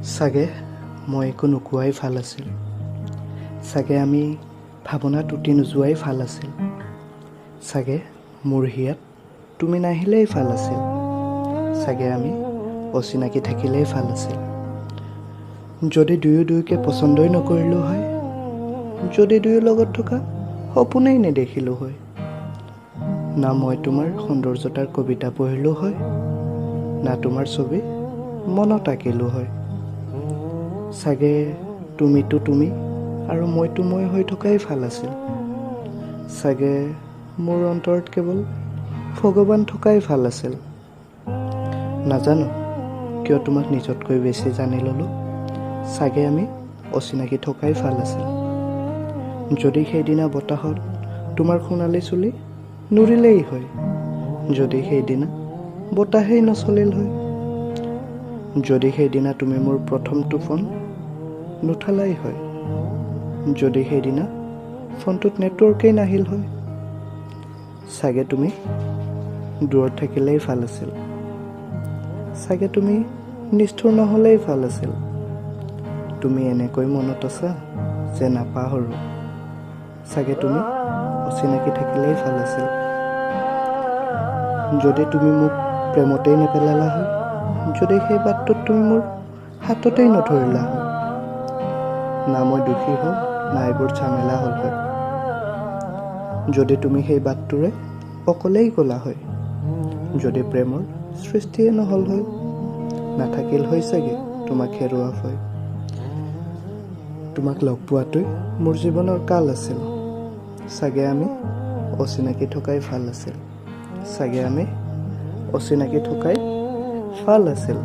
চাগে মই একো নোকোৱাই ভাল আছিল। চাগে আমি ভাৱনা টুটি নোযোৱাই ভাল আছিল। চাগে মোৰ হিয়াত তুমি নাহিলেই ভাল আছিল। চাগে আমি অচিনাকি থাকিলেই ভাল আছিল। যদি দুয়োকে পচন্দই নকৰিলোঁ হয়, যদি দুয়ো লগত থকা সপোনেই নেদেখিলোঁ হয়, না মই তোমাৰ সৌন্দৰ্যতাৰ কবিতা পঢ়িলোঁ হয়, না তোমাৰ ছবি মনত আঁকিলোঁ হয়। চাগে তুমিতো তুমি আৰু মইতো মই হৈ থকাই ভাল আছিল। চাগে মোৰ অন্তৰত কেৱল ভগৱান থকাই ভাল আছিল। নাজানো কিয় তোমাক নিজতকৈ বেছি জানি ল'লোঁ। চাগে আমি অচিনাকি থকাই ভাল আছিল। যদি সেইদিনা বতাহত তোমাৰ সোণালী চুলি নুৰিলেই হয়, যদি সেইদিনা বতাহেই নচলিল হয়, যদি সেইদিনা তুমি মোৰ প্ৰথমটো ফোন নুঠালাই হয়, যদি সেইদিনা ফোনটোত নেটৱৰ্কেই নাহিল হয়, চাগে তুমি দূৰত থাকিলেই ভাল আছিল। চাগে তুমি নিষ্ঠুৰ নহ'লেই ভাল আছিল। তুমি এনেকৈ মনত আছা যে নাপাহৰোঁ। চাগে তুমি অচিনাকি থাকিলেই ভাল আছিল। যদি তুমি মোক প্ৰেমতেই নেপেলালা হয়, যদি সেই বাটটোত তুমি মোৰ হাততেই নধৰিলা হয়, না মই দোষী হ'ল, না এইবোৰ ঝামেলা হ'ল হয়। যদি তুমি সেই বাটটোৰে অকলেই গ'লা হয়, যদি প্ৰেমৰ সৃষ্টিয়ে নহ'ল হয়, নাথাকিল হয় চাগে তোমাক হেৰুৱা হয়। তোমাক লগ পোৱাটোই মোৰ জীৱনৰ কাল আছিল। চাগে আমি অচিনাকি থকাই ভাল আছিল। চাগে আমি অচিনাকি থকাই ভাল আছিল।